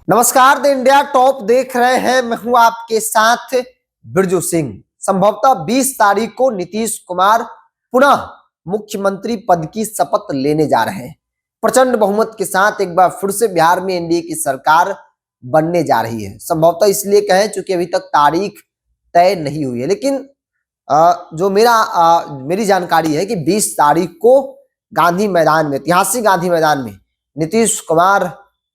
नमस्कार, the India top देख रहे हैं। मैं हूं आपके साथ बिरजू सिंह। संभवतः 20 तारीख को नीतीश कुमार पुनः मुख्यमंत्री पद की शपथ लेने जा रहे हैं। प्रचंड बहुमत के साथ एक बार फिर से बिहार में एनडीए की सरकार बनने जा रही है। संभवतः इसलिए कहें क्योंकि अभी तक तारीख तय नहीं हुई है, लेकिन जो मेरी जानकारी है कि 20 तारीख को गांधी मैदान में, ऐतिहासिक गांधी मैदान में नीतीश कुमार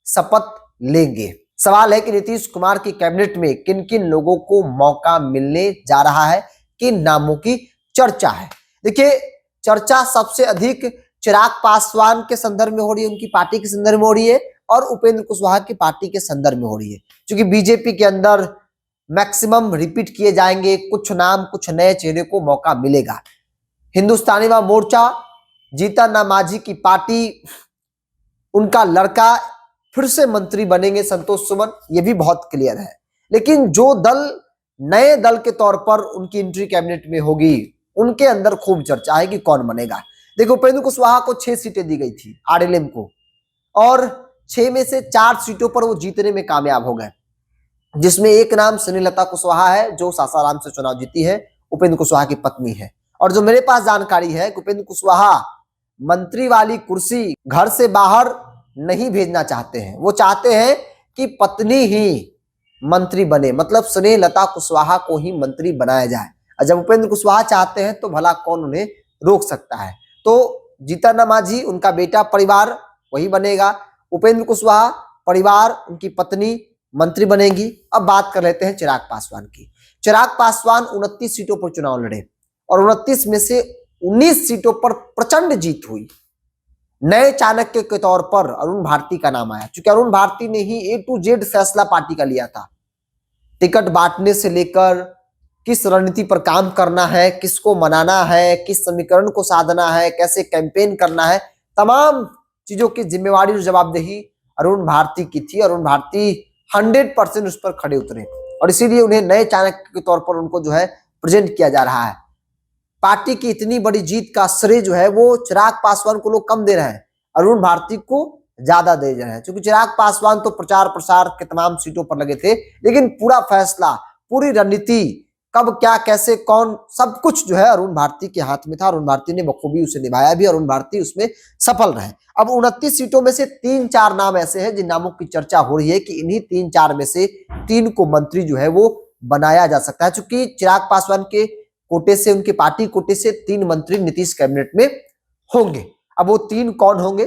शपथ लेंगे। सवाल है कि नीतीश कुमार की कैबिनेट में किन किन लोगों को मौका मिलने जा रहा है, किन नामों की चर्चा है। देखिए, चर्चा सबसे अधिक चिराग पासवान के संदर्भ में हो रही है, उनकी पार्टी के संदर्भ में हो रही है, और उपेंद्र कुशवाहा की पार्टी के संदर्भ में हो रही है। क्योंकि बीजेपी के अंदर मैक्सिमम रिपीट किए जाएंगे, कुछ नाम, कुछ नए चेहरे को मौका मिलेगा। हिंदुस्तानी अवाम मोर्चा, जीतन राम मांझी की पार्टी, उनका लड़का फिर से मंत्री बनेंगे, संतोष सुमन, ये भी बहुत क्लियर है। लेकिन जो दल नए दल के तौर पर उनकी एंट्री कैबिनेट में होगी, उनके अंदर खूब चर्चा है कि कौन बनेगा। देखो, उपेंद्र कुशवाहा को 6 सीटें दी गई थी आरएलएम को, और 6 में से 4 सीटों पर वो जीतने में कामयाब हो गए, जिसमें एक नाम स्नेहलता कुशवाहा है, जो सासाराम से चुनाव जीती है, उपेंद्र कुशवाहा की पत्नी है। और जो मेरे पास जानकारी है कि उपेंद्र कुशवाहा मंत्री वाली कुर्सी घर से बाहर नहीं भेजना चाहते हैं। वो चाहते हैं कि पत्नी ही मंत्री बने, मतलब स्नेहलता कुशवाहा को ही मंत्री बनाया जाए। और जब उपेंद्र कुशवाहा चाहते हैं तो भला कौन उन्हें रोक सकता है। तो जीतन राम मांझी, उनका बेटा, परिवार वही बनेगा। उपेंद्र कुशवाहा परिवार, उनकी पत्नी मंत्री बनेगी। अब बात कर लेते हैं चिराग पासवान की। चिराग पासवान 29 सीटों पर चुनाव लड़े और 29 में से 19 सीटों पर प्रचंड जीत हुई। नए चाणक्य के तौर पर अरुण भारती का नाम आया, क्योंकि अरुण भारती ने ही A to Z फैसला पार्टी का लिया था। टिकट बांटने से लेकर किस रणनीति पर काम करना है, किसको मनाना है, किस समीकरण को साधना है, कैसे कैंपेन करना है, तमाम चीजों की जिम्मेवारी और जवाबदेही अरुण भारती की थी। अरुण भारती 100% उस पर खड़े उतरे, और इसीलिए उन्हें नए चाणक्य के तौर पर उनको जो है प्रेजेंट किया जा रहा है। पार्टी की इतनी बड़ी जीत का श्रेय जो है वो चिराग पासवान को लोग कम दे रहे हैं, अरुण भारती को ज्यादा दे रहे हैं। क्योंकि चिराग पासवान तो प्रचार प्रसार के तमाम सीटों पर लगे थे, लेकिन पूरा फैसला, पूरी रणनीति, कब क्या कैसे कौन, सब कुछ जो है अरुण भारती के हाथ में था। अरुण भारती ने बखूबी उसे निभाया भी, अरुण भारती उसमें सफल रहे। अब 29 सीटों में से 3-4 नाम ऐसे हैं जिन नामों की चर्चा हो रही है कि इन्हीं 3-4 में से 3 को मंत्री जो है वो बनाया जा सकता है। चूंकि चिराग पासवान के कोटे से, उनकी पार्टी कोटे से 3 मंत्री नीतीश कैबिनेट में होंगे। अब वो 3 कौन होंगे,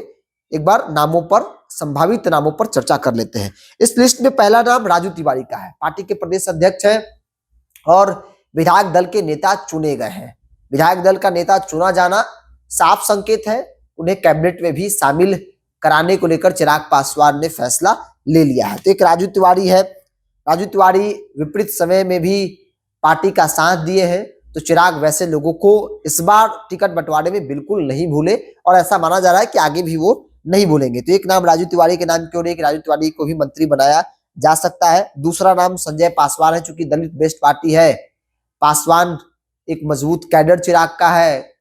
एक बार नामों पर, संभावित नामों पर चर्चा कर लेते हैं। इस लिस्ट में पहला नाम राजू तिवारी का है। पार्टी के प्रदेश अध्यक्ष हैं और विधायक दल के नेता चुने गए हैं। विधायक दल का नेता चुना जाना साफ संकेत है, उन्हें कैबिनेट में भी शामिल कराने को लेकर चिराग पासवान ने फैसला ले लिया है। तो एक राजू तिवारी है। राजू तिवारी विपरीत समय में भी पार्टी का साथ दिए हैं, तो चिराग वैसे लोगों को इस बार टिकट बंटवारे में बिल्कुल नहीं भूले, और ऐसा माना जा रहा है कि आगे भी वो नहीं भूलेंगे। तो एक नाम राजू तिवारी के नाम क्यों नहीं, कि राजू तिवारी को भी मंत्री बनाया जा सकता है। दूसरा नाम संजय पासवान है, चूंकि दलित बेस्ड पार्टी है, पासवान एक मजबूत कैडर चिराग का है,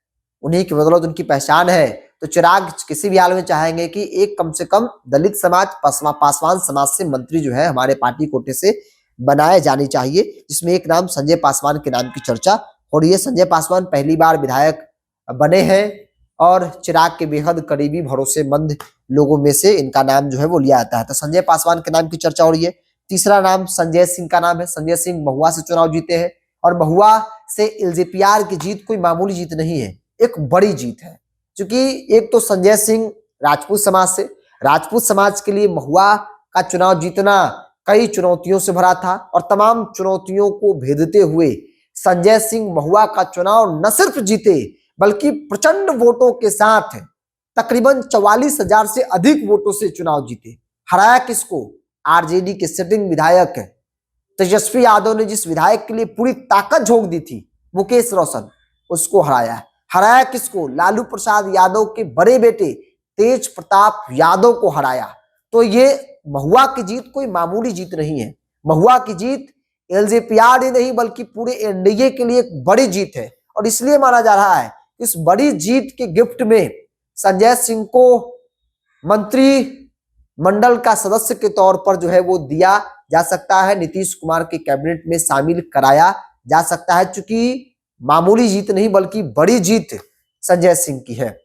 उन्हीं की बदौलत उनकी पहचान है। तो चिराग किसी भी हाल में चाहेंगे कि एक कम से कम दलित समाज, पासवान समाज से मंत्री जो है हमारे पार्टी कोटे से बनाए जानी चाहिए, जिसमें एक नाम संजय पासवान के नाम की चर्चा हो रही है। संजय पासवान पहली बार विधायक बने हैं और चिराग के बेहद करीबी, भरोसेमंद लोगों में से इनका नाम जो है वो लिया जाता है। तो संजय पासवान के नाम की चर्चा हो रही है। तीसरा नाम संजय सिंह का नाम है। संजय सिंह महुआ से चुनाव जीते हैं, और महुआ से एलजेपीआर की जीत कोई मामूली जीत नहीं है, एक बड़ी जीत है। क्योंकि एक तो संजय सिंह राजपूत समाज से, राजपूत समाज के लिए महुआ का चुनाव जीतना कई चुनौतियों से भरा था, और तमाम चुनौतियों को भेदते हुए संजय सिंह महुआ का चुनाव न सिर्फ जीते, बल्कि प्रचंड वोटों के साथ, तकरीबन 44,000 से अधिक वोटों से चुनाव जीते। हराया किसको? आरजेडी के सिटिंग विधायक तेजस्वी यादव ने, जिस विधायक के लिए पूरी ताकत झोंक दी थी, मुकेश रोशन, उसको हराया। हराया किसको? लालू प्रसाद यादव के बड़े बेटे तेज प्रताप यादव को हराया। तो ये महुआ की जीत कोई मामूली जीत नहीं है। महुआ की जीत एलजेपीआर ही नहीं, बल्कि पूरे एनडीए के लिए एक बड़ी जीत है, और इसलिए माना जा रहा है इस बड़ी जीत के गिफ्ट में संजय सिंह को मंत्री मंडल का सदस्य के तौर पर जो है वो दिया जा सकता है, नीतीश कुमार के कैबिनेट में शामिल कराया जा सकता है। चूंकि मामूली जीत नहीं बल्कि बड़ी जीत संजय सिंह की है।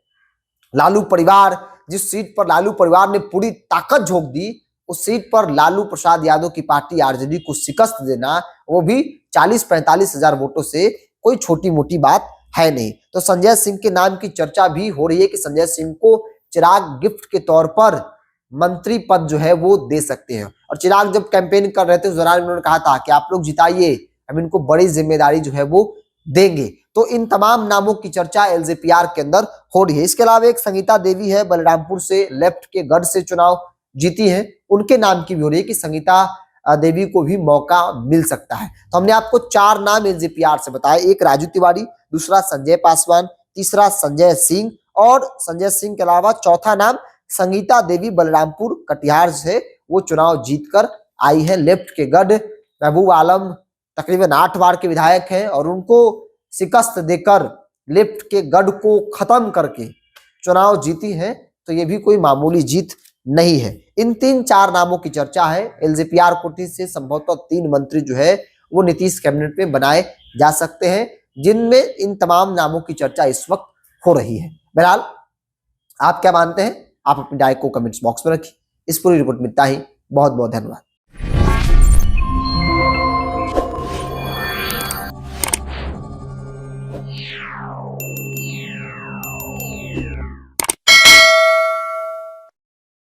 लालू परिवार, जिस सीट पर लालू परिवार ने पूरी ताकत झोंक दी, उस सीट पर लालू प्रसाद यादव की पार्टी आरजेडी को शिकस्त देना, वो भी 40-45 हजार वोटों से, कोई छोटी मोटी बात है नहीं। तो संजय सिंह के नाम की चर्चा भी हो रही है कि संजय सिंह को चिराग गिफ्ट के तौर पर मंत्री पद जो है वो दे सकते हैं। और चिराग जब कैंपेन कर रहे थे उस दौरान उन्होंने कहा था कि आप लोग जिताइए, हम इनको बड़ी जिम्मेदारी जो है वो देंगे। तो इन तमाम नामों की चर्चा एलजेपीआर के अंदर हो रही है। इसके अलावा एक संगीता देवी है, बलरामपुर से लेफ्ट के गढ़ से चुनाव जीती है, उनके नाम की भी हो रही है कि संगीता देवी को भी मौका मिल सकता है। तो हमने आपको 4 नाम एलजेपीआर से बताए, एक राजू तिवारी, दूसरा संजय पासवान, तीसरा संजय सिंह, और संजय सिंह के अलावा चौथा नाम संगीता देवी बलरामपुर कटिहार से वो चुनाव जीतकर आई है। लेफ्ट के गढ़ महबूब आलम तकरीबन 8 बार के विधायक हैं और उनको शिकस्त देकर लेफ्ट के गढ़ को खत्म करके चुनाव जीती है। तो ये भी कोई मामूली जीत नहीं है। इन 3-4 नामों की चर्चा है। एलजेपीआर कोटे से संभवतः 3 मंत्री जो है वो नीतीश कैबिनेट में बनाए जा सकते हैं, जिनमें इन तमाम नामों की चर्चा इस वक्त हो रही है। बहरहाल आप क्या मानते हैं? आप अपनी राय को कमेंट्स बॉक्स में रखिए। इस पूरी रिपोर्ट में इतना ही। बहुत बहुत धन्यवाद।